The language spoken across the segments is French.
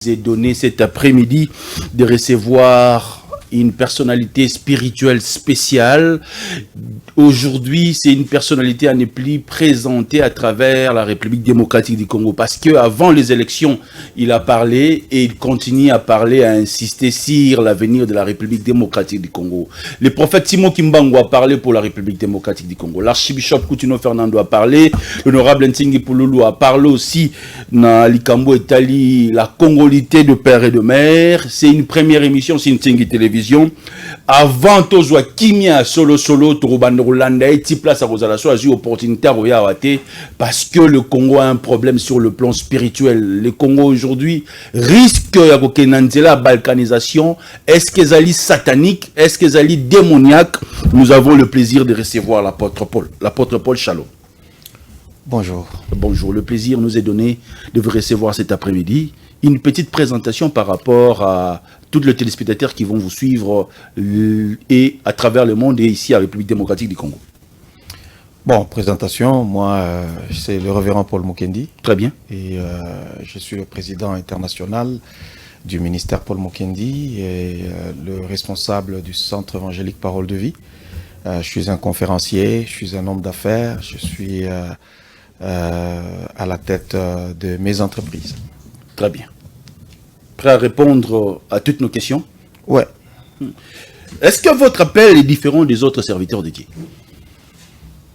J'ai donné cet après-midi de recevoir une personnalité spirituelle spéciale. Aujourd'hui, c'est une personnalité à ne plus présenter à travers la République démocratique du Congo. Parce qu'avant les élections, il a parlé et il continue à parler, à insister sur l'avenir de la République démocratique du Congo. Le prophète Simon Kimbangu a parlé pour la République démocratique du Congo. L'archibishop Coutinho Fernando a parlé. L'honorable Ntingi Pouloulou a parlé aussi dans Likambo Etali, la congolité de père et de mère. C'est une première émission sur Ntingi Télévision. Avant Tozwa Kimia Solo Turubandrolanda et Tiplas à Rosalasso a eu opportunité à Royawate parce que le Congo a un problème sur le plan spirituel. Le Congo aujourd'hui risque la balkanisation. Est-ce qu'ils allaient satanique? Est-ce qu'ils allaient démoniaque? Nous avons le plaisir de recevoir l'apôtre Paul. L'apôtre Paul Shalom. Bonjour. Bonjour, le plaisir nous est donné de vous recevoir cet après-midi. Une petite présentation par rapport à tous les téléspectateurs qui vont vous suivre et à travers le monde et ici à la République démocratique du Congo. Bon, présentation, moi, c'est le révérend Paul Mukendi. Très bien. Et je suis le président international du ministère Paul Mukendi et le responsable du centre évangélique Parole de Vie. Je suis un conférencier, je suis un homme d'affaires, je suis à la tête de mes entreprises. Très bien. Prêt à répondre à toutes nos questions? Ouais. Est-ce que votre appel est différent des autres serviteurs de Dieu?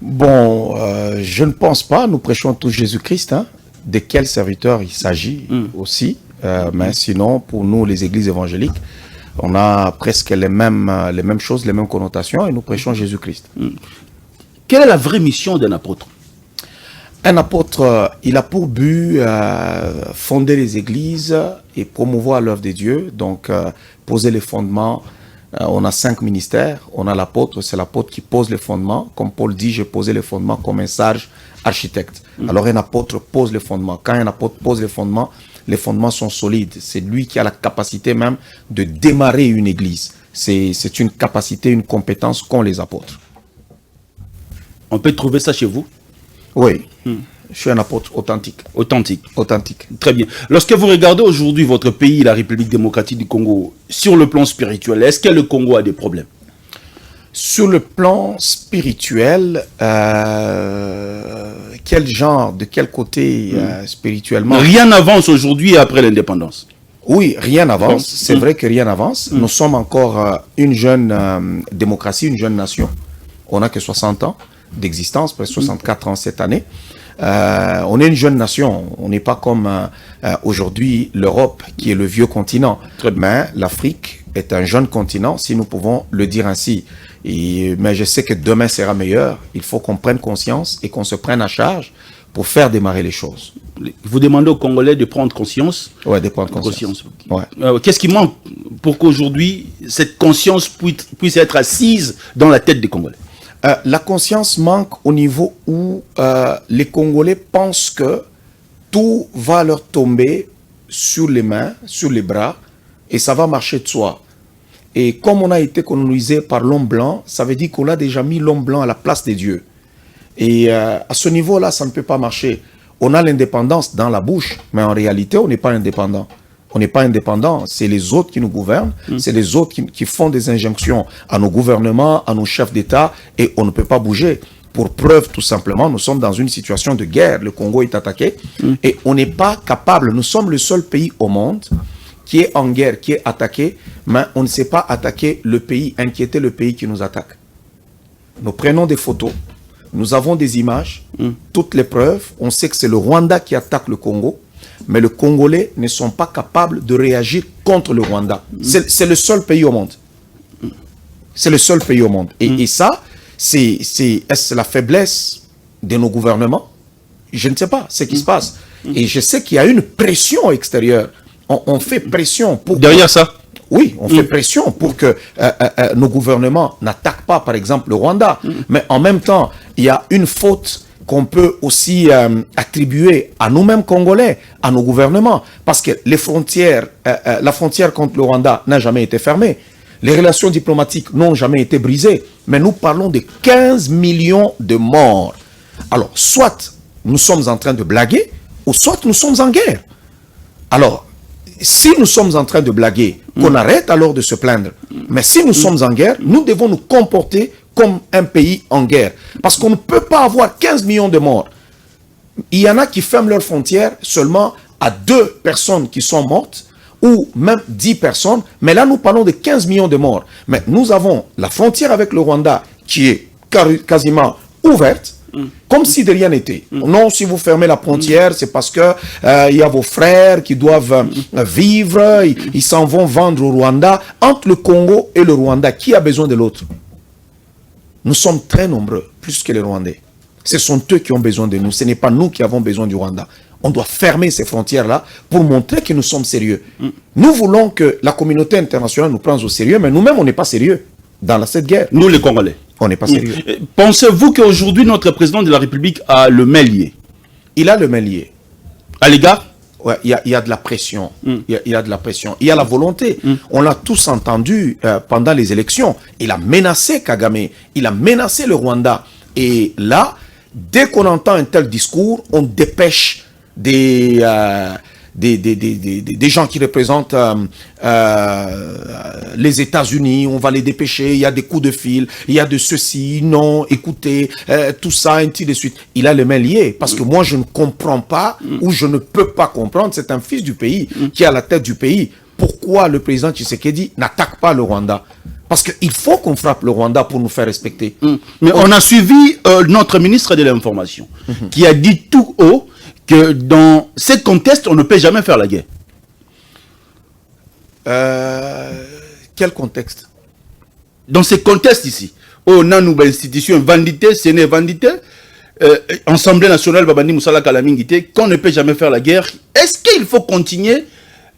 Bon, je ne pense pas. Nous prêchons tous Jésus-Christ. Hein. De quel serviteur il s'agit aussi. Mais sinon, pour nous, les églises évangéliques, on a presque les mêmes choses, les mêmes connotations et nous prêchons Jésus-Christ. Quelle est la vraie mission d'un apôtre? Un apôtre, il a pour but fonder les églises et promouvoir l'œuvre de Dieu, donc poser les fondements. On a 5 ministères, on a l'apôtre, c'est l'apôtre qui pose les fondements. Comme Paul dit, j'ai posé les fondements comme un sage architecte. Alors un apôtre pose les fondements. Quand un apôtre pose les fondements sont solides. C'est lui qui a la capacité même de démarrer une église. C'est une capacité, une compétence qu'ont les apôtres. On peut trouver ça chez vous? Oui, je suis un apôtre authentique. Authentique. Authentique. Très bien. Lorsque vous regardez aujourd'hui votre pays, la République démocratique du Congo, sur le plan spirituel, est-ce que le Congo a des problèmes? Sur le plan spirituel, quel genre, de quel côté spirituellement? Rien n'avance aujourd'hui après l'indépendance. Oui, rien n'avance. C'est vrai que rien n'avance. Nous sommes encore une jeune démocratie, une jeune nation. On n'a que 60 ans d'existence, presque 64 ans cette année. On est une jeune nation. On n'est pas comme aujourd'hui l'Europe, qui est le vieux continent. Mais l'Afrique est un jeune continent, si nous pouvons le dire ainsi. Mais je sais que demain sera meilleur. Il faut qu'on prenne conscience et qu'on se prenne à charge pour faire démarrer les choses. Vous demandez aux Congolais de prendre conscience? Oui, de prendre conscience. Ouais. Qu'est-ce qui manque pour qu'aujourd'hui, cette conscience puisse être assise dans la tête des Congolais? La conscience manque au niveau où les Congolais pensent que tout va leur tomber sur les mains, sur les bras, et ça va marcher de soi. Et comme on a été colonisé par l'homme blanc, ça veut dire qu'on a déjà mis l'homme blanc à la place des dieux. Et à ce niveau-là, ça ne peut pas marcher. On a l'indépendance dans la bouche, mais en réalité, on n'est pas indépendant. On n'est pas indépendant, c'est les autres qui nous gouvernent, c'est les autres qui font des injonctions à nos gouvernements, à nos chefs d'État, et on ne peut pas bouger. Pour preuve, tout simplement, nous sommes dans une situation de guerre. Le Congo est attaqué, et on n'est pas capable. Nous sommes le seul pays au monde qui est en guerre, qui est attaqué, mais on ne sait pas attaquer le pays, inquiéter le pays qui nous attaque. Nous prenons des photos, nous avons des images, toutes les preuves. On sait que c'est le Rwanda qui attaque le Congo, mais les Congolais ne sont pas capables de réagir contre le Rwanda. C'est le seul pays au monde. C'est le seul pays au monde. Et ça, est-ce la faiblesse de nos gouvernements? Je ne sais pas ce qui se passe. Et je sais qu'il y a une pression extérieure. On fait pression pour... Derrière ça? Oui, on fait pression pour que nos gouvernements n'attaquent pas, par exemple, le Rwanda. Mais en même temps, il y a une faute qu'on peut aussi attribuer à nous-mêmes Congolais, à nos gouvernements, parce que les frontières, la frontière contre le Rwanda n'a jamais été fermée. Les relations diplomatiques n'ont jamais été brisées. Mais nous parlons de 15 millions de morts. Alors, soit nous sommes en train de blaguer, ou soit nous sommes en guerre. Alors, si nous sommes en train de blaguer, qu'on arrête alors de se plaindre. Mais si nous sommes en guerre, nous devons nous comporter comme un pays en guerre. Parce qu'on ne peut pas avoir 15 millions de morts. Il y en a qui ferment leurs frontières seulement à 2 personnes qui sont mortes, ou même 10 personnes. Mais là, nous parlons de 15 millions de morts. Mais nous avons la frontière avec le Rwanda qui est quasiment ouverte, comme si de rien n'était. Non, si vous fermez la frontière, c'est parce que il y a vos frères qui doivent vivre, ils s'en vont vendre au Rwanda. Entre le Congo et le Rwanda, qui a besoin de l'autre? Nous sommes très nombreux, plus que les Rwandais. Ce sont eux qui ont besoin de nous, ce n'est pas nous qui avons besoin du Rwanda. On doit fermer ces frontières-là pour montrer que nous sommes sérieux. Nous voulons que la communauté internationale nous prenne au sérieux, mais nous-mêmes, on n'est pas sérieux dans cette guerre. Nous, les Congolais. On n'est pas sérieux. Pensez-vous qu'aujourd'hui, notre président de la République a le main lié? Il a le main lié. À l'égard? Ouais, il y a de la pression. Il y a de la pression. Il y a la volonté. On l'a tous entendu pendant les élections. Il a menacé Kagame. Il a menacé le Rwanda. Et là, dès qu'on entend un tel discours, on dépêche des gens qui représentent les États-Unis, on va les dépêcher, il y a des coups de fil, il y a de ceci, non, écoutez, tout ça, ainsi de suite. Il a les mains liées, parce que moi je ne comprends pas, ou je ne peux pas comprendre, c'est un fils du pays, qui est à la tête du pays. Pourquoi le président Tshisekedi n'attaque pas le Rwanda? Parce qu'il faut qu'on frappe le Rwanda pour nous faire respecter. Mais on a suivi notre ministre de l'Information, qui a dit tout haut que dans ces contextes, on ne peut jamais faire la guerre. Quel contexte? Dans ces contextes ici, on a une institution vendité, Séné vendité, Assemblée nationale, Babandi Moussala Kalamingité, qu'on ne peut jamais faire la guerre. Est-ce qu'il faut continuer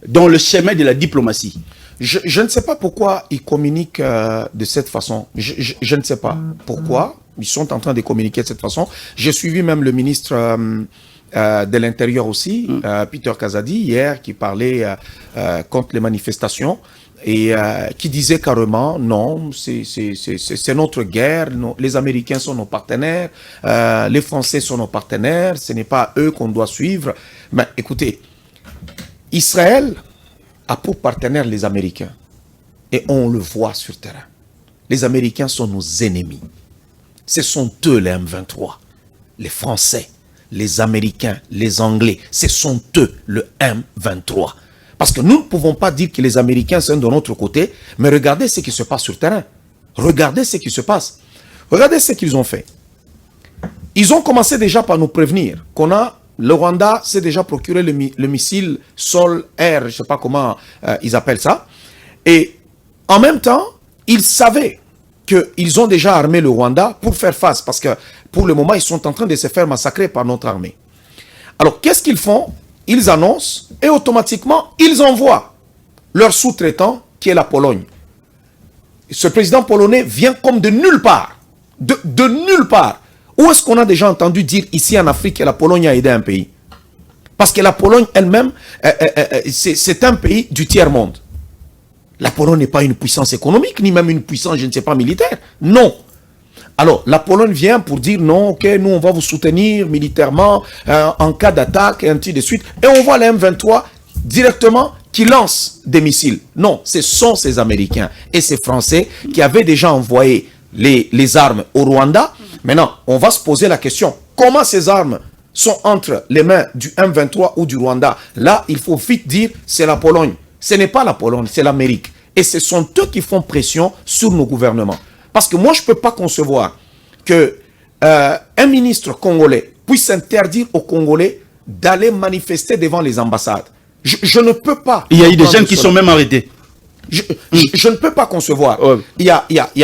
dans le chemin de la diplomatie? Je ne sais pas pourquoi ils communiquent de cette façon. Je ne sais pas pourquoi ils sont en train de communiquer de cette façon. J'ai suivi même le ministre de l'Intérieur aussi, Peter Kazadi, hier, qui parlait contre les manifestations et qui disait carrément, non, c'est notre guerre, les Américains sont nos partenaires, les Français sont nos partenaires, ce n'est pas eux qu'on doit suivre. Mais écoutez, Israël a pour partenaire les Américains. Et on le voit sur terrain. Les Américains sont nos ennemis. Ce sont eux les M23. Les Français, les Américains, les Anglais, ce sont eux le M23. Parce que nous ne pouvons pas dire que les Américains sont de notre côté, mais regardez ce qui se passe sur terrain. Regardez ce qui se passe. Regardez ce qu'ils ont fait. Ils ont commencé déjà par nous prévenir qu'on a... Le Rwanda s'est déjà procuré le missile sol-air, je ne sais pas comment ils appellent ça. Et en même temps, ils savaient qu'ils ont déjà armé le Rwanda pour faire face. Parce que pour le moment, ils sont en train de se faire massacrer par notre armée. Alors, qu'est-ce qu'ils font? Ils annoncent et automatiquement, ils envoient leur sous-traitant qui est la Pologne. Ce président polonais vient comme de nulle part. De nulle part. Où est-ce qu'on a déjà entendu dire ici en Afrique que la Pologne a aidé un pays? Parce que la Pologne elle-même, c'est un pays du tiers-monde. La Pologne n'est pas une puissance économique, ni même une puissance, je ne sais pas, militaire. Non. Alors, la Pologne vient pour dire non, ok, nous on va vous soutenir militairement en cas d'attaque, et ainsi de suite. Et on voit les M23 directement qui lancent des missiles. Non, ce sont ces Américains et ces Français qui avaient déjà envoyé les armes au Rwanda. Maintenant, on va se poser la question, comment ces armes sont entre les mains du M23 ou du Rwanda? Là, il faut vite dire, c'est la Pologne. Ce n'est pas la Pologne, c'est l'Amérique. Et ce sont eux qui font pression sur nos gouvernements. Parce que moi, je ne peux pas concevoir qu'un ministre congolais puisse interdire aux Congolais d'aller manifester devant les ambassades. Je ne peux pas. Il y a eu des jeunes qui sont même arrêtés. Je ne peux pas concevoir.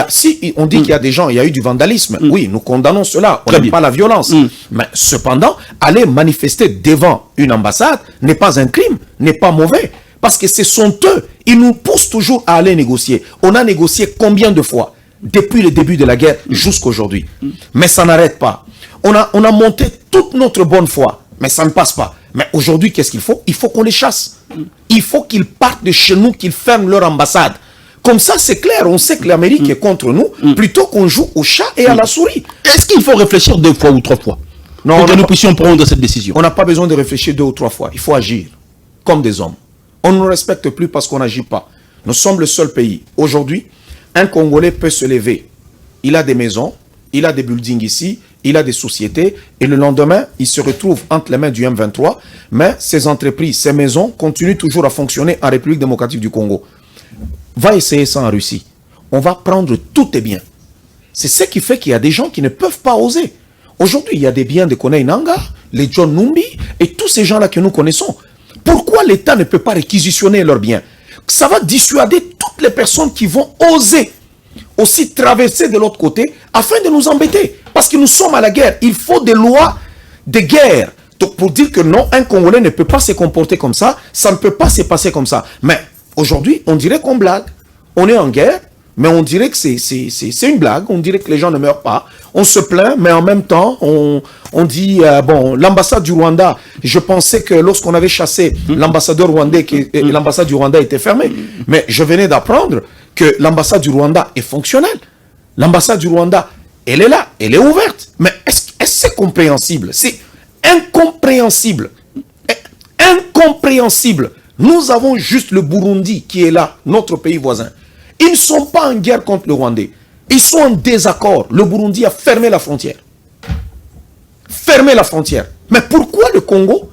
Si on dit qu'il y a des gens, il y a eu du vandalisme. Oui, nous condamnons cela. On n'aime pas la violence. Mais cependant, aller manifester devant une ambassade n'est pas un crime, n'est pas mauvais. Parce que ce sont eux. Ils nous poussent toujours à aller négocier. On a négocié combien de fois depuis le début de la guerre jusqu'à aujourd'hui. Mais ça n'arrête pas. On a monté toute notre bonne foi. Mais ça ne passe pas. Mais aujourd'hui, qu'est-ce qu'il faut? Il faut qu'on les chasse. Il faut qu'ils partent de chez nous, qu'ils ferment leur ambassade. Comme ça, c'est clair. On sait que l'Amérique est contre nous, plutôt qu'on joue au chat et à la souris. Est-ce qu'il faut réfléchir 2 fois ou 3 fois pour que nous puissions prendre cette décision? On n'a pas besoin de réfléchir 2 ou 3 fois. Il faut agir comme des hommes. On ne nous respecte plus parce qu'on n'agit pas. Nous sommes le seul pays. Aujourd'hui, un Congolais peut se lever. Il a des maisons, il a des buildings ici, il a des sociétés, et le lendemain, il se retrouve entre les mains du M23, mais ces entreprises, ces maisons continuent toujours à fonctionner en République démocratique du Congo. Va essayer ça en Russie. On va prendre tous tes biens. C'est ce qui fait qu'il y a des gens qui ne peuvent pas oser. Aujourd'hui, il y a des biens de Koné Nanga, les John Numbi, et tous ces gens-là que nous connaissons. Pourquoi l'État ne peut pas réquisitionner leurs biens? Ça va dissuader toutes les personnes qui vont oser aussi traverser de l'autre côté afin de nous embêter. Parce que nous sommes à la guerre. Il faut des lois de guerre. Donc pour dire que non, un Congolais ne peut pas se comporter comme ça ne peut pas se passer comme ça. Mais aujourd'hui, on dirait qu'on blague. On est en guerre, mais on dirait que c'est une blague. On dirait que les gens ne meurent pas. On se plaint, mais en même temps, on dit, bon, l'ambassade du Rwanda, je pensais que lorsqu'on avait chassé l'ambassadeur rwandais, l'ambassade du Rwanda était fermée. Mais je venais d'apprendre que l'ambassade du Rwanda est fonctionnelle. L'ambassade du Rwanda, elle est là, elle est ouverte. Mais est-ce que c'est compréhensible? C'est incompréhensible. Incompréhensible. Nous avons juste le Burundi qui est là, notre pays voisin. Ils ne sont pas en guerre contre le Rwandais. Ils sont en désaccord. Le Burundi a fermé la frontière. Fermé la frontière. Mais pourquoi le Congo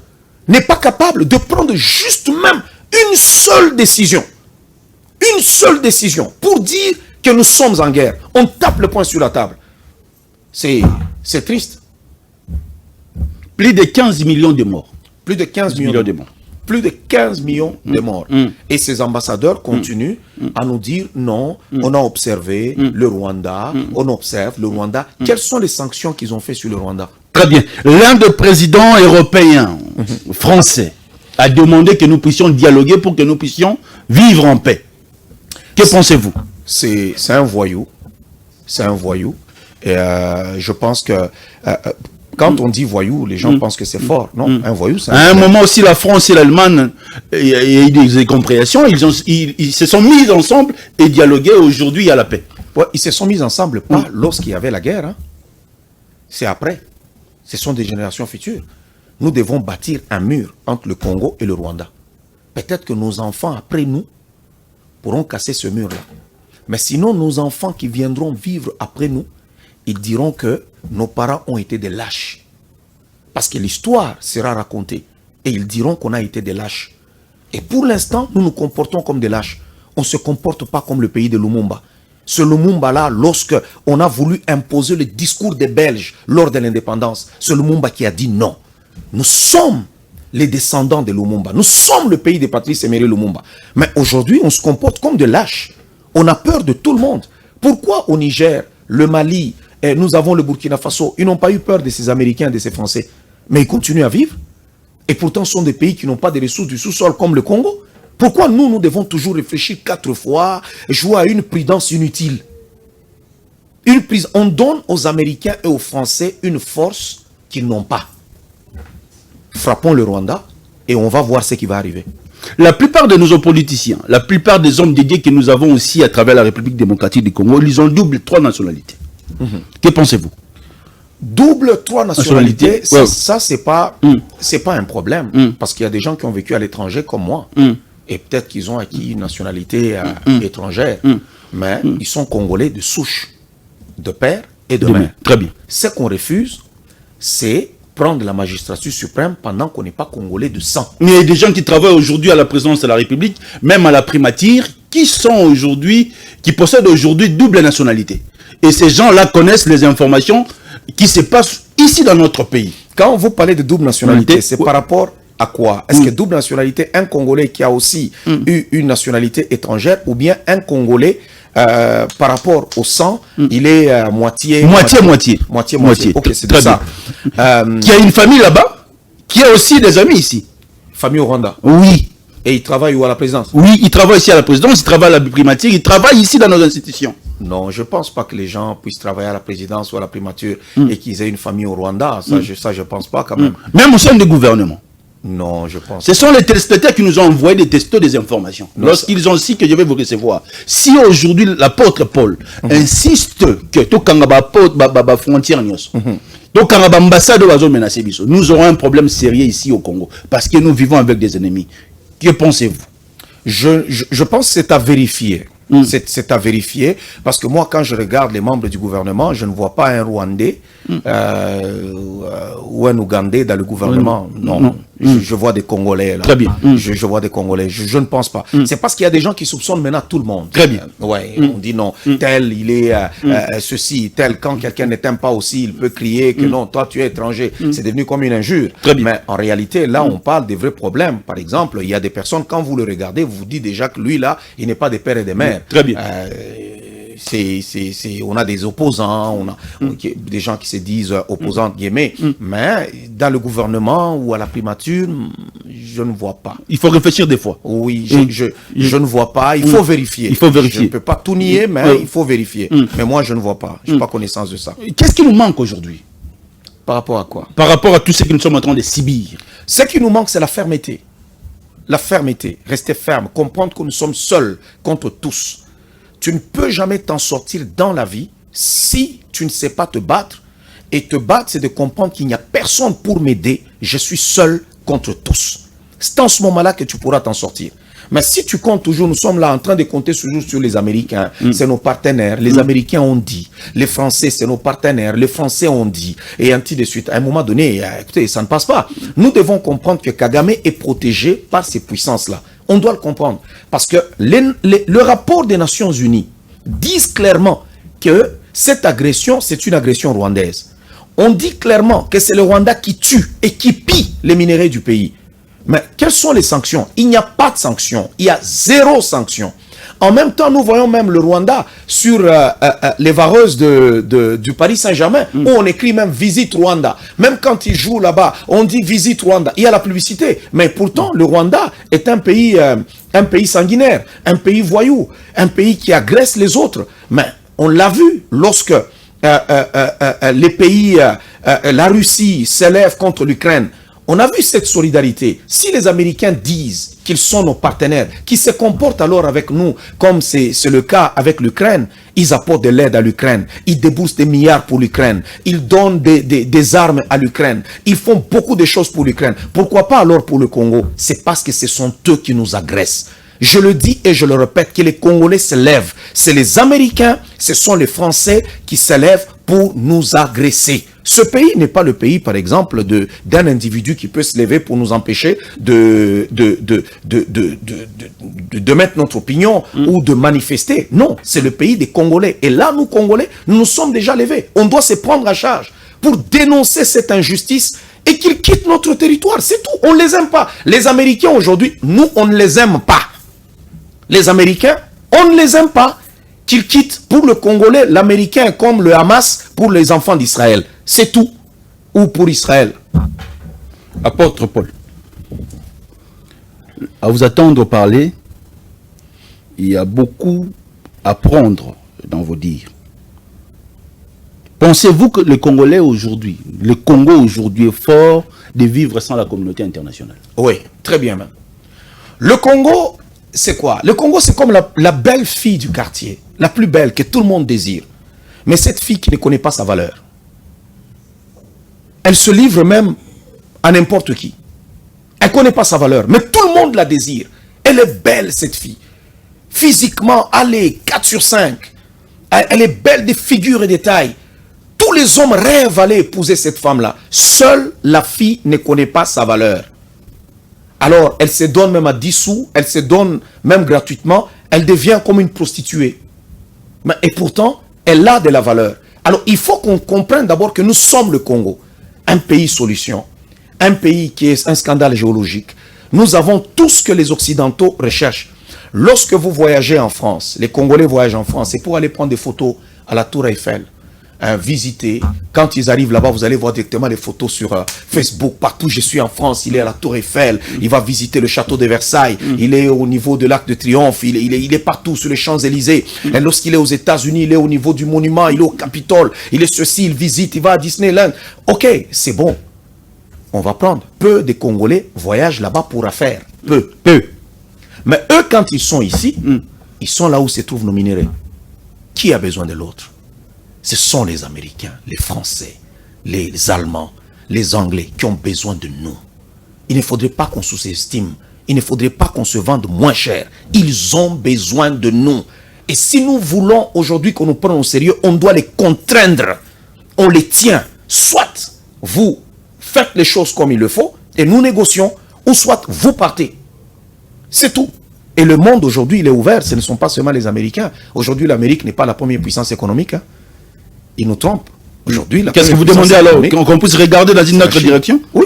n'est pas capable de prendre juste même une seule décision? Une seule décision pour dire que nous sommes en guerre. On tape le poing sur la table. C'est triste. Plus de 15 millions de morts. Plus de 15 millions de morts. Plus de 15 millions de morts. Et ces ambassadeurs continuent à nous dire non, on a observé le Rwanda, on observe le Rwanda. Quelles sont les sanctions qu'ils ont fait sur le Rwanda? Très bien. L'un des présidents européens, français, a demandé que nous puissions dialoguer pour que nous puissions vivre en paix. Que pensez-vous? C'est un voyou. C'est un voyou. Et je pense que quand on dit voyou, les gens pensent que c'est fort. Non, un voyou, c'est à un moment aussi, la France et l'Allemagne, il y a eu des incompréhensions. Ils se sont mis ensemble et dialoguaient. Aujourd'hui, il y a la paix. Ouais, ils se sont mis ensemble, pas lorsqu'il y avait la guerre. Hein. C'est après. Ce sont des générations futures. Nous devons bâtir un mur entre le Congo et le Rwanda. Peut-être que nos enfants, après nous, pourront casser ce mur-là. Mais sinon, nos enfants qui viendront vivre après nous, ils diront que nos parents ont été des lâches. Parce que l'histoire sera racontée. Et ils diront qu'on a été des lâches. Et pour l'instant, nous nous comportons comme des lâches. On ne se comporte pas comme le pays de Lumumba. Ce Lumumba-là, lorsque on a voulu imposer le discours des Belges lors de l'indépendance, c'est Lumumba qui a dit non. Nous sommes les descendants de Lumumba. Nous sommes le pays de Patrice Emery Lumumba. Mais aujourd'hui, on se comporte comme des lâches. On a peur de tout le monde. Pourquoi au Niger, le Mali, et nous avons le Burkina Faso, ils n'ont pas eu peur de ces Américains, de ces Français. Mais ils continuent à vivre. Et pourtant, ce sont des pays qui n'ont pas de ressources du sous-sol comme le Congo. Pourquoi nous devons toujours réfléchir 4 fois, jouer à une prudence inutile? On donne aux Américains et aux Français une force qu'ils n'ont pas. Frappons le Rwanda et on va voir ce qui va arriver. La plupart de nos politiciens, la plupart des hommes dédiés que nous avons aussi à travers la République démocratique du Congo, ils ont trois nationalités. Que pensez-vous? Double 3 nationalités, ça c'est pas un problème. Parce qu'il y a des gens qui ont vécu à l'étranger comme moi. Et peut-être qu'ils ont acquis une nationalité étrangère. Mais ils sont congolais de souche, de père et de mère. Très bien. Ce qu'on refuse, c'est prendre la magistrature suprême pendant qu'on n'est pas congolais de sang. Mais il y a des gens qui travaillent aujourd'hui à la présidence de la République, même à la primature, qui possèdent aujourd'hui double nationalité. Et ces gens-là connaissent les informations qui se passent ici dans notre pays. Quand vous parlez de double nationalité, c'est par rapport à quoi? Est-ce que double nationalité, un Congolais qui a aussi eu une nationalité étrangère, ou bien un Congolais par rapport au sang, il est moitié. Ok, c'est de ça. Qui a une famille là-bas, qui a aussi des amis ici. Famille au Rwanda. Oui. Et il travaille où à la présidence? Oui, il travaille ici à la présidence, il travaille à la primature, il travaille ici dans nos institutions. Non, je ne pense pas que les gens puissent travailler à la présidence ou à la primature et qu'ils aient une famille au Rwanda. Ça, je ne pense pas quand même. Même au sein du gouvernement. Non, je pense. Ce sont les téléspectateurs qui nous ont envoyé des textos, des informations. Lorsqu'ils ont dit que je vais vous recevoir. Si aujourd'hui l'apôtre Paul insiste que tout la frontière nous aurons un problème sérieux ici au Congo. Parce que nous vivons avec des ennemis. Que pensez-vous? Je pense que c'est à vérifier. C'est à vérifier, parce que moi, quand je regarde les membres du gouvernement, je ne vois pas un Rwandais ou un Ougandais dans le gouvernement. Non. Je vois des Congolais là. Très bien. Je vois des Congolais. Je ne pense pas. C'est parce qu'il y a des gens qui soupçonnent maintenant tout le monde. Très bien. Ouais, on dit non. Tel, il est ceci. Tel, quand quelqu'un ne t'aime pas aussi, il peut crier que non, toi tu es étranger. C'est devenu comme une injure. Très bien. Mais en réalité, là, on parle des vrais problèmes. Par exemple, il y a des personnes, quand vous le regardez, vous vous dites déjà que lui là, il n'est pas des pères et des mères. Très bien. On a des opposants, on a des gens qui se disent opposants, guillemets, mais dans le gouvernement ou à la primature, je ne vois pas. Il faut réfléchir des fois. Oui, je ne vois pas. Il faut vérifier. Il faut vérifier. Je ne peux pas tout nier, mais il faut vérifier. Mais moi, je ne vois pas. Je n'ai pas connaissance de ça. Qu'est-ce qui nous manque aujourd'hui? Par rapport à quoi? Par rapport à tout ce que nous sommes en train de subir. Ce qui nous manque, c'est la fermeté. La fermeté. Rester ferme. Comprendre que nous sommes seuls contre tous. Tu ne peux jamais t'en sortir dans la vie si tu ne sais pas te battre. Et te battre, c'est de comprendre qu'il n'y a personne pour m'aider. Je suis seul contre tous. C'est en ce moment-là que tu pourras t'en sortir. Mais si tu comptes toujours, nous sommes là en train de compter toujours sur les Américains. C'est nos partenaires. Les Américains ont dit. Les Français, c'est nos partenaires. Les Français ont dit. Et ainsi de suite. À un moment donné, écoutez, ça ne passe pas. Nous devons comprendre que Kagame est protégé par ces puissances-là. On doit le comprendre. Parce que le rapport des Nations Unies dit clairement que cette agression, c'est une agression rwandaise. On dit clairement que c'est le Rwanda qui tue et qui pille les minéraux du pays. Mais quelles sont les sanctions? Il n'y a pas de sanctions. Il y a zéro sanction. En même temps, nous voyons même le Rwanda sur les vareuses du Paris Saint-Germain, où on écrit même Visite Rwanda. Même quand ils jouent là-bas, on dit Visite Rwanda. Il y a la publicité. Mais pourtant, le Rwanda est un pays sanguinaire, un pays voyou, un pays qui agresse les autres. Mais on l'a vu lorsque les pays, la Russie s'élève contre l'Ukraine. On a vu cette solidarité. Si les Américains disent qu'ils sont nos partenaires, qui se comportent alors avec nous, comme c'est le cas avec l'Ukraine, ils apportent de l'aide à l'Ukraine, ils déboursent des milliards pour l'Ukraine, ils donnent des armes à l'Ukraine, ils font beaucoup de choses pour l'Ukraine. Pourquoi pas alors pour le Congo? C'est parce que ce sont eux qui nous agressent. Je le dis et je le répète, que les Congolais se lèvent. C'est les Américains, ce sont les Français qui se lèvent pour nous agresser. Ce pays n'est pas le pays, par exemple, d'un individu qui peut se lever pour nous empêcher de mettre notre opinion ou de manifester. Non, c'est le pays des Congolais. Et là, nous, Congolais, nous nous sommes déjà levés. On doit se prendre à charge pour dénoncer cette injustice et qu'ils quittent notre territoire. C'est tout. On ne les aime pas. Les Américains, aujourd'hui, nous, on ne les aime pas. Les Américains, on ne les aime pas. Qu'ils quittent pour le Congolais, l'Américain comme le Hamas pour les enfants d'Israël. C'est tout. Ou pour Israël. Apôtre Paul, à vous attendre parler, il y a beaucoup à prendre dans vos dires. Pensez-vous que le Congolais aujourd'hui, le Congo aujourd'hui est fort de vivre sans la communauté internationale? Oui, très bien même. Le Congo, c'est quoi? Le Congo, c'est comme la belle fille du quartier, la plus belle que tout le monde désire. Mais cette fille qui ne connaît pas sa valeur. Elle se livre même à n'importe qui. Elle ne connaît pas sa valeur, mais tout le monde la désire. Elle est belle, cette fille. Physiquement, allez, 4 sur 5. Elle est belle de figure et de taille. Tous les hommes rêvent d'aller épouser cette femme-là. Seule la fille ne connaît pas sa valeur. Alors, elle se donne même à 10 sous, elle se donne même gratuitement, elle devient comme une prostituée. Et pourtant, elle a de la valeur. Alors, il faut qu'on comprenne d'abord que nous sommes le Congo, un pays solution, un pays qui est un scandale géologique. Nous avons tout ce que les Occidentaux recherchent. Lorsque vous voyagez en France, les Congolais voyagent en France, c'est pour aller prendre des photos à la Tour Eiffel. Visiter. Quand ils arrivent là-bas, vous allez voir directement les photos sur Facebook. Partout, je suis en France, il est à la Tour Eiffel, il va visiter le château de Versailles, il est au niveau de l'Arc de Triomphe, il est partout sur les Champs-Élysées. Et lorsqu'il est aux États-Unis, il est au niveau du monument, il est au Capitole, il est ceci, il visite, il va à Disneyland. Ok, c'est bon. On va prendre. Peu de Congolais voyagent là-bas pour affaires. Peu. Mais eux, quand ils sont ici, ils sont là où se trouvent nos minéraux. Qui a besoin de l'autre? Ce sont les Américains, les Français, les Allemands, les Anglais qui ont besoin de nous. Il ne faudrait pas qu'on sous-estime. il ne faudrait pas qu'on se vende moins cher. Ils ont besoin de nous. Et si nous voulons aujourd'hui qu'on nous prenne au sérieux, on doit les contraindre. On les tient. Soit vous faites les choses comme il le faut et nous négocions, ou soit vous partez. C'est tout. Et le monde aujourd'hui, il est ouvert. Ce ne sont pas seulement les Américains. Aujourd'hui, l'Amérique n'est pas la première puissance économique. Hein. Ils nous trompent. Aujourd'hui, qu'est-ce que vous demandez alors? Qu'on puisse regarder dans une autre direction? Oui.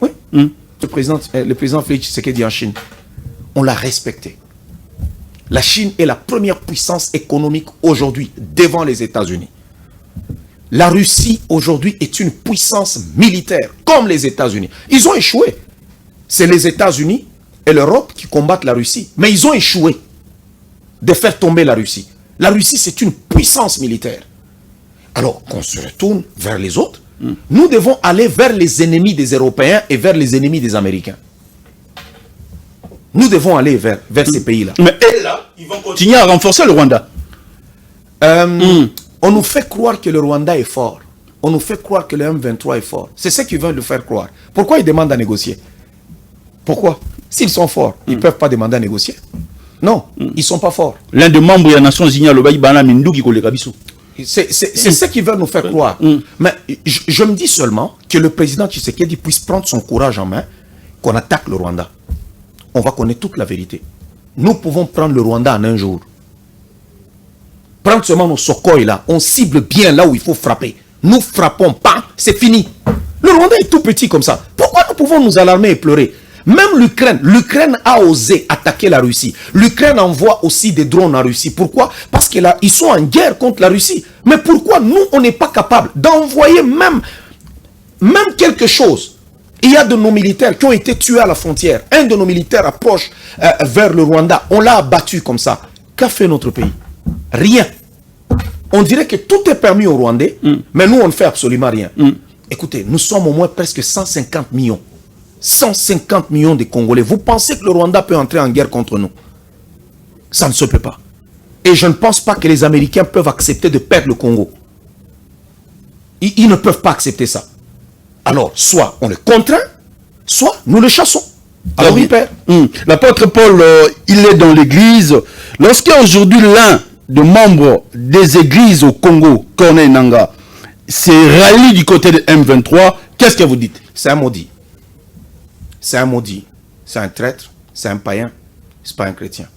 Oui. Le président Félix Tshisekedi en Chine, on l'a respecté. La Chine est la première puissance économique aujourd'hui devant les États-Unis. La Russie aujourd'hui est une puissance militaire comme les États-Unis. Ils ont échoué. C'est les États-Unis et l'Europe qui combattent la Russie. Mais ils ont échoué de faire tomber la Russie. La Russie, c'est une puissance militaire. Alors qu'on se retourne vers les autres, nous devons aller vers les ennemis des Européens et vers les ennemis des Américains. Nous devons aller vers ces pays-là. Mais eux, là, ils vont continuer à renforcer le Rwanda. On nous fait croire que le Rwanda est fort. On nous fait croire que le M23 est fort. C'est ce qu'ils veulent nous faire croire. Pourquoi ils demandent à négocier? Pourquoi? S'ils sont forts, ils ne peuvent pas demander à négocier. Non, ils ne sont pas forts. L'un des membres de la Nation Unie, le Baïbana Mindou, qui connaît Kabiso. C'est ce qu'ils veulent nous faire croire. Mais je me dis seulement que le président Tshisekedi puisse prendre son courage en main, qu'on attaque le Rwanda. On va connaître toute la vérité. Nous pouvons prendre le Rwanda en un jour. Prendre seulement nos Sokoy là, on cible bien là où il faut frapper. Nous frappons pas, c'est fini. Le Rwanda est tout petit comme ça. Pourquoi nous pouvons nous alarmer et pleurer? Même l'Ukraine a osé attaquer la Russie. L'Ukraine envoie aussi des drones en Russie. Pourquoi? Parce qu'ils sont en guerre contre la Russie. Mais pourquoi nous, on n'est pas capable d'envoyer même quelque chose? Il y a de nos militaires qui ont été tués à la frontière. Un de nos militaires approche vers le Rwanda. On l'a abattu comme ça. Qu'a fait notre pays? Rien. On dirait que tout est permis aux Rwandais, mais nous, on ne fait absolument rien. Écoutez, nous sommes au moins presque 150 millions. 150 millions de Congolais. Vous pensez que le Rwanda peut entrer en guerre contre nous? Ça ne se peut pas. Et je ne pense pas que les Américains peuvent accepter de perdre le Congo. Ils ne peuvent pas accepter ça. Alors, soit on les contraint, soit nous les chassons. Alors, il perd. L'apôtre Paul, il est dans l'église. Lorsqu'aujourd'hui l'un des membres des églises au Congo, Corneille Nangaa, s'est rallié du côté de M23, qu'est-ce que vous dites? C'est un maudit. C'est un maudit. C'est un traître. C'est un païen. C'est pas un chrétien.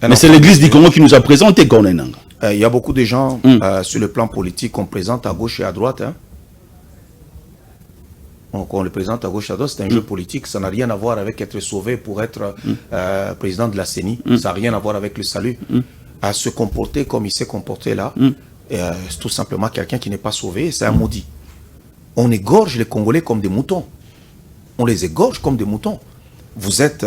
Mais c'est l'église du Congo qui nous a présenté Corneille Nangaa. Il y a beaucoup de gens sur le plan politique qu'on présente à gauche et à droite. Hein. Donc on le présente à gauche et à droite, c'est un jeu politique. Ça n'a rien à voir avec être sauvé pour être président de la CENI. Ça n'a rien à voir avec le salut. À se comporter comme il s'est comporté là, c'est tout simplement quelqu'un qui n'est pas sauvé. C'est un maudit. On égorge les Congolais comme des moutons. On les égorge comme des moutons. Vous êtes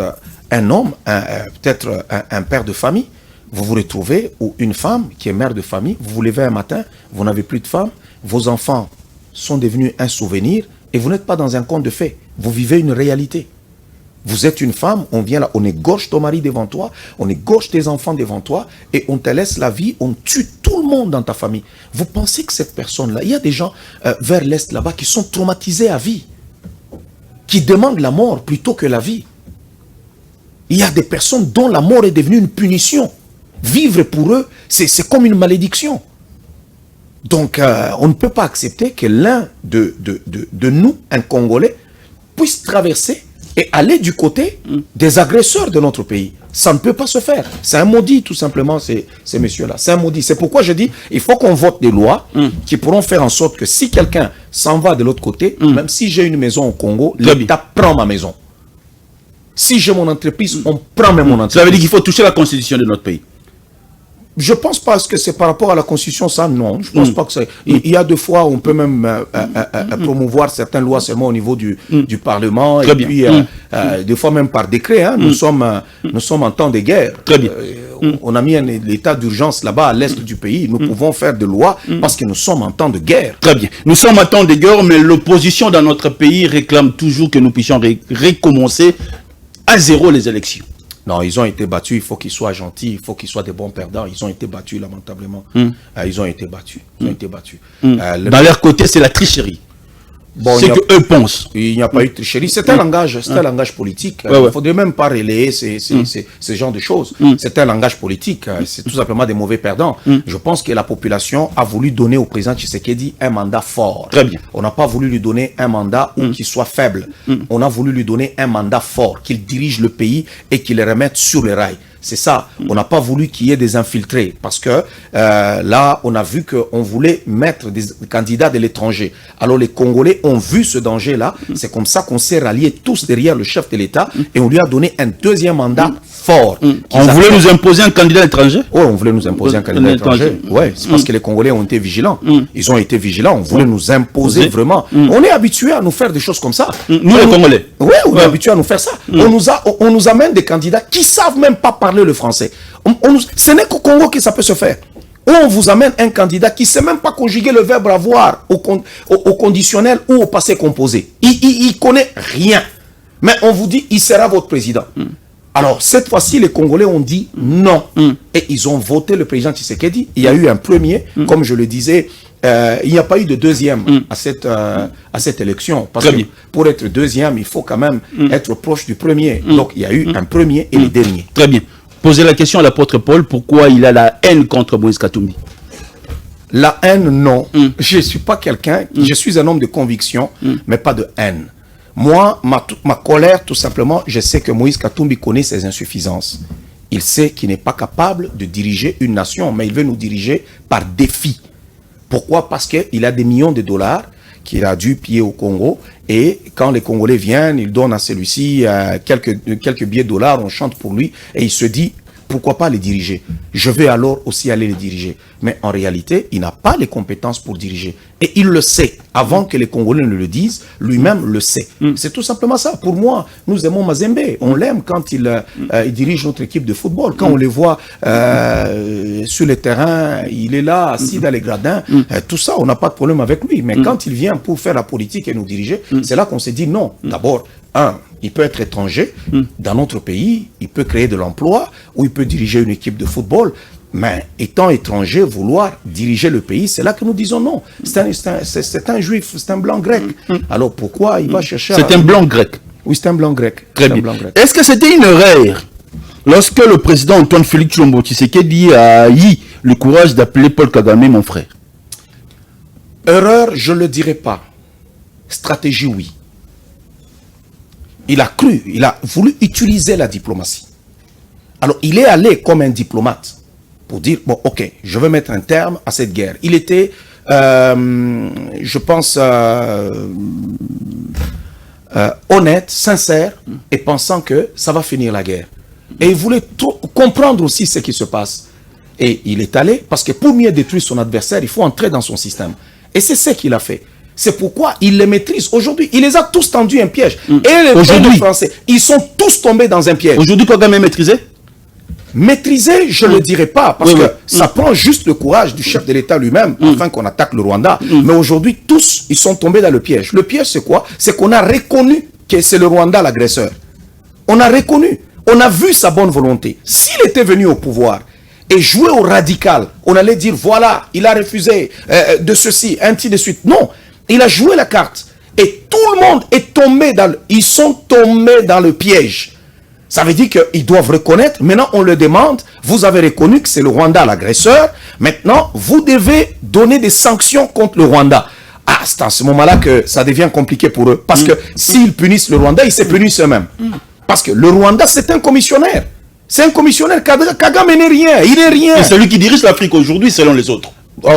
un homme, peut-être un père de famille, vous vous retrouvez, ou une femme qui est mère de famille, vous vous levez un matin, vous n'avez plus de femme, vos enfants sont devenus un souvenir, et vous n'êtes pas dans un conte de fées, vous vivez une réalité. Vous êtes une femme, on vient là, on égorge ton mari devant toi, on égorge tes enfants devant toi, et on te laisse la vie, on tue tout le monde dans ta famille. Vous pensez que cette personne-là, il y a des gens vers l'Est là-bas qui sont traumatisés à vie, qui demandent la mort plutôt que la vie. Il y a des personnes dont la mort est devenue une punition. Vivre pour eux, c'est comme une malédiction. Donc, on ne peut pas accepter que l'un de nous, un Congolais, puisse traverser et aller du côté des agresseurs de notre pays. Ça ne peut pas se faire. C'est un maudit, tout simplement, ces messieurs-là. C'est un maudit. C'est pourquoi je dis, il faut qu'on vote des lois qui pourront faire en sorte que si quelqu'un s'en va de l'autre côté, même si j'ai une maison au Congo, l'État prend ma maison. Si j'ai mon entreprise, on prend même mon entreprise. Ça veut dire qu'il faut toucher la constitution de notre pays. Je pense pas que c'est par rapport à la Constitution, ça, non. Je pense pas que c'est... Il y a deux fois où on peut même promouvoir certaines lois seulement au niveau du Parlement. Très et bien. puis, des fois même par décret. Hein, nous sommes en temps de guerre. Très bien. On a mis l'état d'urgence là-bas à l'est du pays. Nous pouvons faire des lois parce que nous sommes en temps de guerre. Très bien. Nous sommes en temps de guerre, mais l'opposition dans notre pays réclame toujours que nous puissions recommencer à zéro les élections. Non, ils ont été battus, il faut qu'ils soient gentils, il faut qu'ils soient des bons perdants. Ils ont été battus, lamentablement. Ils ont été battus. Ils ont été battus. Dans leur côté, c'est la tricherie. Bon, c'est que eux pensent. Il n'y a pas eu de tricherie. C'est un langage, c'est un langage politique. Il ne faudrait même pas relayer ce genre de choses. C'est un langage politique. C'est tout simplement des mauvais perdants. Je pense que la population a voulu donner au président Tshisekedi un mandat fort. Très bien. On n'a pas voulu lui donner un mandat qui soit faible. On a voulu lui donner un mandat fort, qu'il dirige le pays et qu'il le remette sur les rails. C'est ça. On n'a pas voulu qu'il y ait des infiltrés parce que là, on a vu qu'on voulait mettre des candidats de l'étranger. Alors les Congolais ont vu ce danger-là. C'est comme ça qu'on s'est ralliés tous derrière le chef de l'État et on lui a donné un deuxième mandat fort. On voulait nous imposer un candidat étranger? Oui, on voulait nous imposer un candidat étranger. Oui, c'est parce que les Congolais ont été vigilants. Ils ont été vigilants. On voulait nous imposer vraiment. On est habitué à nous faire des choses comme ça. Nous, les Congolais. Oui, on est habitué à nous faire ça. On nous amène des candidats qui ne savent même pas parler le français. Ce n'est qu'au Congo que ça peut se faire. Ou on vous amène un candidat qui ne sait même pas conjuguer le verbe avoir au conditionnel ou au passé composé. Il ne connaît rien. Mais on vous dit, il sera votre président. Alors, cette fois-ci, les Congolais ont dit non. Et ils ont voté le président Tshisekedi. Il y a eu un premier, comme je le disais, il n'y a pas eu de deuxième à cette élection. Parce que pour être deuxième, il faut quand même être proche du premier. Donc, il y a eu un premier et le dernier. Très bien. Posez la question à l'apôtre Paul, pourquoi il a la haine contre Moïse Katumbi? La haine, non. Je ne suis pas quelqu'un, je suis un homme de conviction, mais pas de haine. Moi, ma colère, tout simplement, je sais que Moïse Katumbi connaît ses insuffisances. Il sait qu'il n'est pas capable de diriger une nation, mais il veut nous diriger par défi. Pourquoi? Parce qu'il a des millions de dollars qu'il a dû piller au Congo. Et quand les Congolais viennent, ils donnent à celui-ci quelques billets de dollars, on chante pour lui. Et il se dit, pourquoi pas les diriger? Je vais alors aussi aller les diriger. Mais en réalité, il n'a pas les compétences pour diriger. Et il le sait. Avant que les Congolais ne le disent, lui-même le sait. C'est tout simplement ça. Pour moi, nous aimons Mazembe. On l'aime quand il dirige notre équipe de football. Quand on les voit sur le terrain, il est là, assis dans les gradins. Tout ça, on n'a pas de problème avec lui. Mais quand il vient pour faire la politique et nous diriger, c'est là qu'on s'est dit non. D'abord, il peut être étranger dans notre pays, il peut créer de l'emploi ou il peut diriger une équipe de football. Mais étant étranger, vouloir diriger le pays, c'est là que nous disons non. C'est un juif, c'est un blanc grec. Alors pourquoi il va chercher... C'est un blanc grec. Oui, c'est un blanc grec. Très bien. Est-ce que c'était une erreur lorsque le président Antoine Félix Tshilombo Tshisekedi a eu le courage d'appeler Paul Kagame mon frère? Erreur, je ne le dirais pas. Stratégie, oui. Il a cru, il a voulu utiliser la diplomatie. Alors, il est allé comme un diplomate pour dire, bon, ok, je veux mettre un terme à cette guerre. Il était, je pense, honnête, sincère, et pensant que ça va finir la guerre. Et il voulait comprendre aussi ce qui se passe. Et il est allé, parce que pour mieux détruire son adversaire, il faut entrer dans son système. Et c'est ce qu'il a fait. C'est pourquoi il les maîtrise. Aujourd'hui, il les a tous tendus un piège. Et les Français, ils sont tous tombés dans un piège. Aujourd'hui, Kagame est maîtrisé? Maîtrisé, je ne le dirais pas, parce que ça prend juste le courage du chef de l'État lui-même, afin qu'on attaque le Rwanda. Mais aujourd'hui, tous, ils sont tombés dans le piège. Le piège, c'est quoi? C'est qu'on a reconnu que c'est le Rwanda l'agresseur. On a reconnu. On a vu sa bonne volonté. S'il était venu au pouvoir et jouer au radical, on allait dire, voilà, il a refusé de ceci, ainsi de suite. Non. Il a joué la carte. Et tout le monde est tombé ils sont tombés dans le piège. Ça veut dire qu'ils doivent reconnaître. Maintenant, on le demande. Vous avez reconnu que c'est le Rwanda l'agresseur. Maintenant, vous devez donner des sanctions contre le Rwanda. Ah, c'est à ce moment-là que ça devient compliqué pour eux. Parce que s'ils punissent le Rwanda, ils se punissent eux-mêmes. Parce que le Rwanda, c'est un commissionnaire. C'est un commissionnaire. Kagame n'est rien. Il n'est rien. Et c'est lui qui dirige l'Afrique aujourd'hui, selon les autres.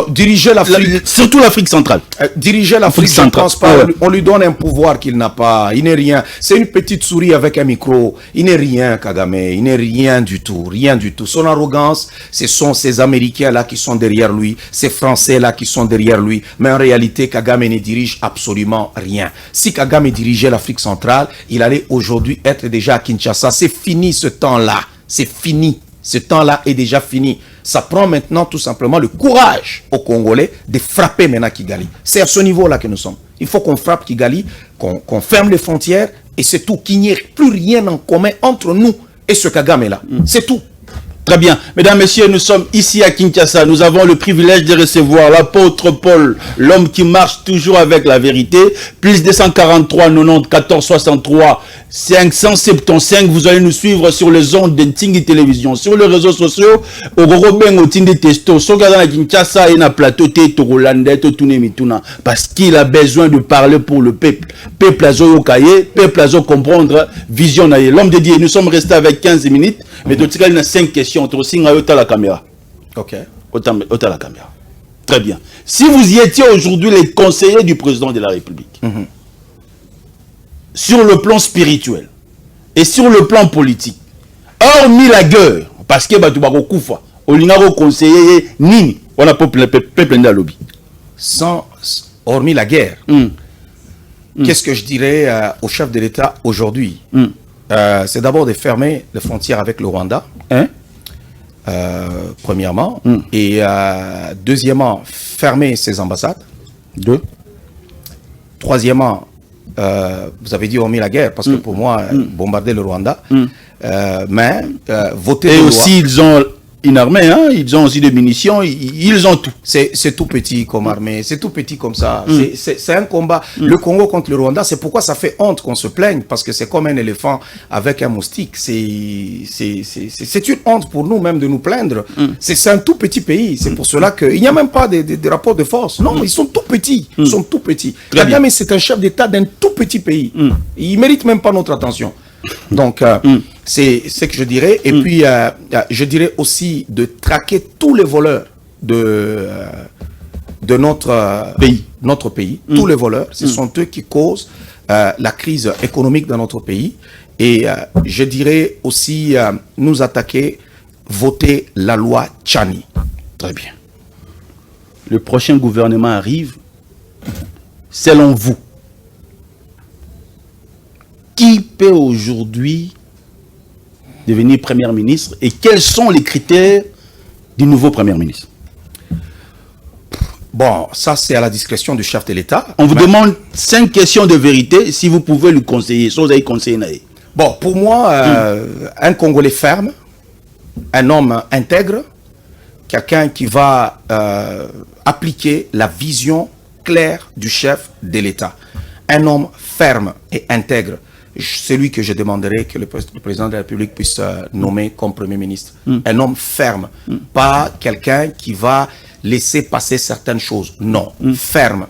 Diriger l'Afrique, surtout l'Afrique centrale. Diriger l'Afrique, je ne pense pas. On lui donne un pouvoir qu'il n'a pas. Il n'est rien. C'est une petite souris avec un micro. Il n'est rien, Kagame. Il n'est rien du tout. Rien du tout. Son arrogance, ce sont ces Américains-là qui sont derrière lui, ces Français-là qui sont derrière lui. Mais en réalité, Kagame ne dirige absolument rien. Si Kagame dirigeait l'Afrique centrale, il allait aujourd'hui être déjà à Kinshasa. C'est fini ce temps-là. C'est fini. Ce temps-là est déjà fini. Ça prend maintenant tout simplement le courage aux Congolais de frapper maintenant Kigali. C'est à ce niveau-là que nous sommes. Il faut qu'on frappe Kigali, qu'on ferme les frontières, et c'est tout. Qu'il n'y ait plus rien en commun entre nous et ce Kagame-là. C'est tout. Très bien. Mesdames, Messieurs, nous sommes ici à Kinshasa. Nous avons le privilège de recevoir l'apôtre Paul, l'homme qui marche toujours avec la vérité. Plus 243 90 14 63 575. Vous allez nous suivre sur les ondes de Ntingi Télévision, sur les réseaux sociaux. Au Gorobengo Tindi Testo, Sogada Kinshasa et na plateau Teto Rolande, Totune Mituna. Parce qu'il a besoin de parler pour le peuple. Peuple a zo yokaye, peuple a zo comprendre, vision naye. L'homme de Dieu, nous sommes restés avec 15 minutes, mais il y a 5 questions. La caméra. Ok. Autant la caméra. Très bien. Si vous y étiez aujourd'hui les conseillers du président de la République, sur le plan spirituel et sur le plan politique, hormis la guerre, parce que Batoubago Koufa, Olingaro conseiller Nini, on a peuple de lobby. Hormis la guerre, qu'est-ce que je dirais au chef de l'État aujourd'hui? C'est d'abord de fermer les frontières avec le Rwanda. Premièrement. Et deuxièmement, fermer ses ambassades. Troisièmement, vous avez dit hormis la guerre, parce que pour moi, bombarder le Rwanda, mais voter... Et aussi, ils ont une armée, hein? Ils ont aussi des munitions, ils ont tout. C'est tout petit comme armée, c'est tout petit comme ça. C'est un combat. Le Congo contre le Rwanda, c'est pourquoi ça fait honte qu'on se plaigne, parce que c'est comme un éléphant avec un moustique. C'est une honte pour nous même de nous plaindre. C'est un tout petit pays. C'est pour cela qu'il n'y a même pas de rapports de force. Non, ils sont tout petits. Ils sont tout petits. Kagame, c'est un chef d'État d'un tout petit pays. Il ne mérite même pas notre attention. Donc, c'est ce que je dirais. Et puis, je dirais aussi de traquer tous les voleurs de notre pays. Tous les voleurs, ce sont eux qui causent la crise économique dans notre pays. Et je dirais aussi nous attaquer, voter la loi Tchani. Très bien. Le prochain gouvernement arrive. Selon vous, qui peut aujourd'hui devenir Premier ministre et quels sont les critères du nouveau Premier ministre? Bon, ça c'est à la discrétion du chef de l'État. On vous demande 5 questions de vérité, si vous pouvez le conseiller. Si vous avez conseillé. Bon, pour moi, un Congolais ferme, un homme intègre, quelqu'un qui va appliquer la vision claire du chef de l'État. Un homme ferme et intègre. C'est lui que je demanderai que le président de la République puisse nommer comme Premier ministre. Un homme ferme, pas quelqu'un qui va laisser passer certaines choses. Non, ferme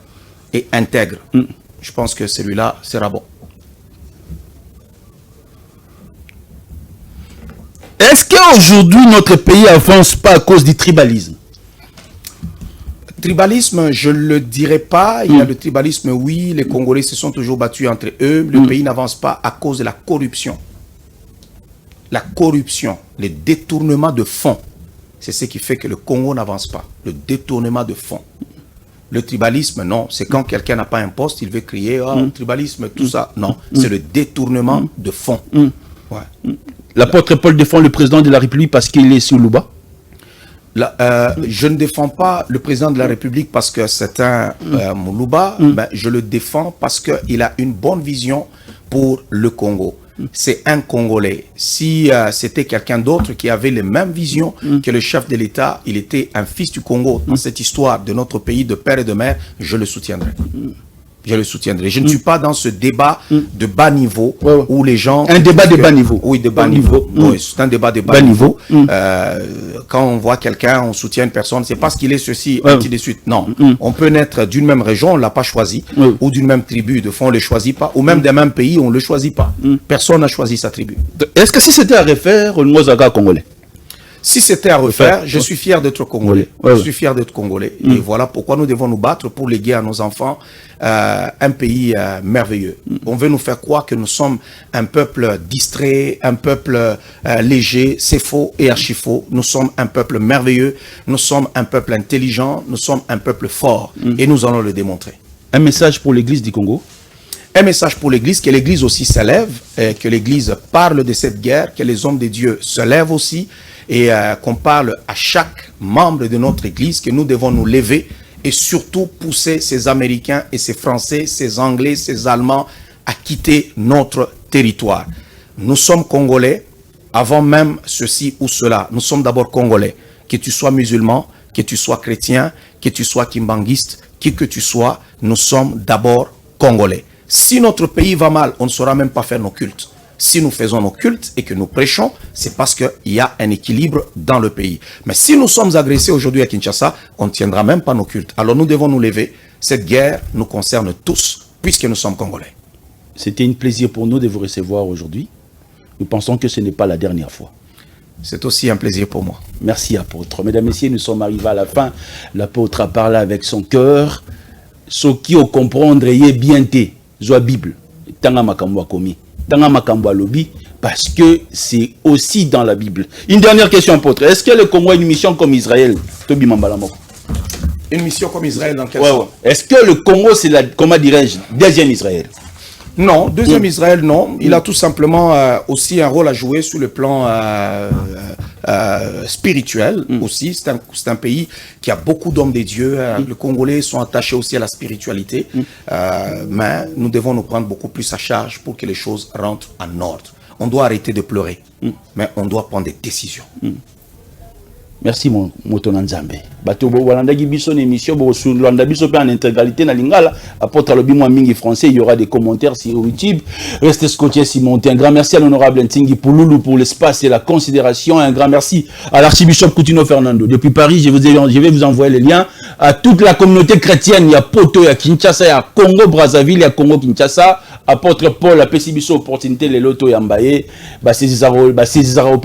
et intègre. Je pense que celui-là sera bon. Est-ce qu'aujourd'hui notre pays avance pas à cause du tribalisme? Tribalisme, je ne le dirais pas. Il y a le tribalisme, oui. Les Congolais se sont toujours battus entre eux. Le pays n'avance pas à cause de la corruption. La corruption, les détournements de fonds, c'est ce qui fait que le Congo n'avance pas. Le détournement de fonds. Le tribalisme, non. C'est quand quelqu'un n'a pas un poste, il veut crier tribalisme, tout ça. Non, c'est le détournement de fonds. Ouais. L'apôtre Paul défend le président de la République parce qu'il est sous Louba. Je ne défends pas le président de la République parce que c'est un Moulouba, mais je le défends parce qu'il a une bonne vision pour le Congo. C'est un Congolais. Si c'était quelqu'un d'autre qui avait les mêmes visions que le chef de l'État, il était un fils du Congo dans cette histoire de notre pays de père et de mère, je le soutiendrai. Je le soutiendrai. Je ne suis pas dans ce débat de bas niveau où les gens... Un débat de bas niveau. Oui, de bas niveau. Oui, c'est un débat de bas niveau. Quand on voit quelqu'un, on soutient une personne, c'est parce qu'il est ceci, ainsi de suite. Non. On peut naître d'une même région, on ne l'a pas choisi, ou d'une même tribu, de fond, on ne le choisit pas, ou même d'un même pays, on ne le choisit pas. Personne n'a choisi sa tribu. Est-ce que si c'était à refaire, on nous a congolais? Si c'était à refaire, je suis fier d'être Congolais. Je suis fier d'être Congolais. Et voilà pourquoi nous devons nous battre pour léguer à nos enfants un pays merveilleux. On veut nous faire croire que nous sommes un peuple distrait, un peuple léger. C'est faux et archi faux. Nous sommes un peuple merveilleux. Nous sommes un peuple intelligent. Nous sommes un peuple fort. Et nous allons le démontrer. Un message pour l'Église du Congo? Un message pour l'Église, que l'Église aussi s'élève, que l'Église parle de cette guerre, que les hommes de Dieu se lèvent aussi, et qu'on parle à chaque membre de notre Église que nous devons nous lever et surtout pousser ces Américains et ces Français, ces Anglais, ces Allemands à quitter notre territoire. Nous sommes Congolais, avant même ceci ou cela, nous sommes d'abord Congolais. Que tu sois musulman, que tu sois chrétien, que tu sois kimbanguiste, qui que tu sois, nous sommes d'abord Congolais. Si notre pays va mal, on ne saura même pas faire nos cultes. Si nous faisons nos cultes et que nous prêchons, c'est parce qu'il y a un équilibre dans le pays. Mais si nous sommes agressés aujourd'hui à Kinshasa, on ne tiendra même pas nos cultes. Alors nous devons nous lever. Cette guerre nous concerne tous, puisque nous sommes Congolais. C'était un plaisir pour nous de vous recevoir aujourd'hui. Nous pensons que ce n'est pas la dernière fois. C'est aussi un plaisir pour moi. Merci, apôtre. Mesdames, messieurs, nous sommes arrivés à la fin. L'apôtre a parlé avec son cœur. Ce qui au comprendre est bien té. Zoa Bible. Tanga makambo komi. Tanga makambo lobby. Parce que c'est aussi dans la Bible. Une dernière question, apôtre. Est-ce que le Congo a une mission comme Israël? Tobi Mambalamoko. Une mission comme Israël dans quel sens? Est-ce que le Congo, c'est la, comment dirais-je, deuxième Israël? Non, deuxième Israël, non. Il a tout simplement aussi un rôle à jouer sur le plan spirituel aussi. C'est un pays qui a beaucoup d'hommes de Dieu. Les Congolais sont attachés aussi à la spiritualité. Mais nous devons nous prendre beaucoup plus à charge pour que les choses rentrent en ordre. On doit arrêter de pleurer, mais on doit prendre des décisions. Merci mon Motonanzambe. Bato bo walandaki biso na émission bo landa biso pe en intégralité na lingala apôtre lobi moi mingi français, il y aura des commentaires sur YouTube. Restez scotchés si monter. Un grand merci à l'honorable Ntingi Pouloulou pour l'espace et la considération. Un grand merci à l'archibishop Coutinho Fernando. Depuis Paris, je vais vous envoyer les liens à toute la communauté chrétienne. Il y a Poto, il y a Kinshasa, il y a Congo Brazzaville, il y a Congo Kinshasa. Apôtre Paul a pesi biso opportunité les loto yambaye ba sezizaro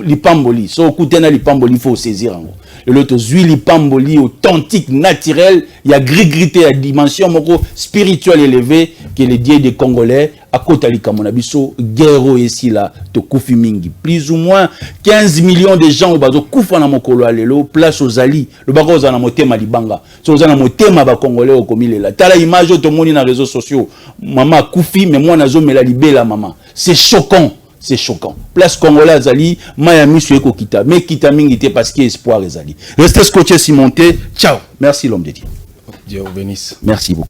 lipamboli. So kutena lipamboli faut saisir. Le loto zui lipamboli authentique, naturel, il y a gris-grité à dimension moko spirituelle élevée que les dieux des Congolais à Kotali Kamonabiso, guerre ici là, to kufi mingi. Plus ou moins 15 millions de gens au bazo kufa na mokolo alelo, place aux ali, le bago za na motema libanga. So za na motema ba Congolais au komile la. Tala image to moni na réseaux sociaux. Maman kufi mais moi nazo mela libela maman. C'est choquant. C'est choquant. Place Congolais Azali, Miami Sueko Kita. Mais Kita Mingite parce qu'il y a espoir Azali. Restez scotché si monté. Ciao. Merci l'homme de Dieu. Dieu vous bénisse. Merci beaucoup.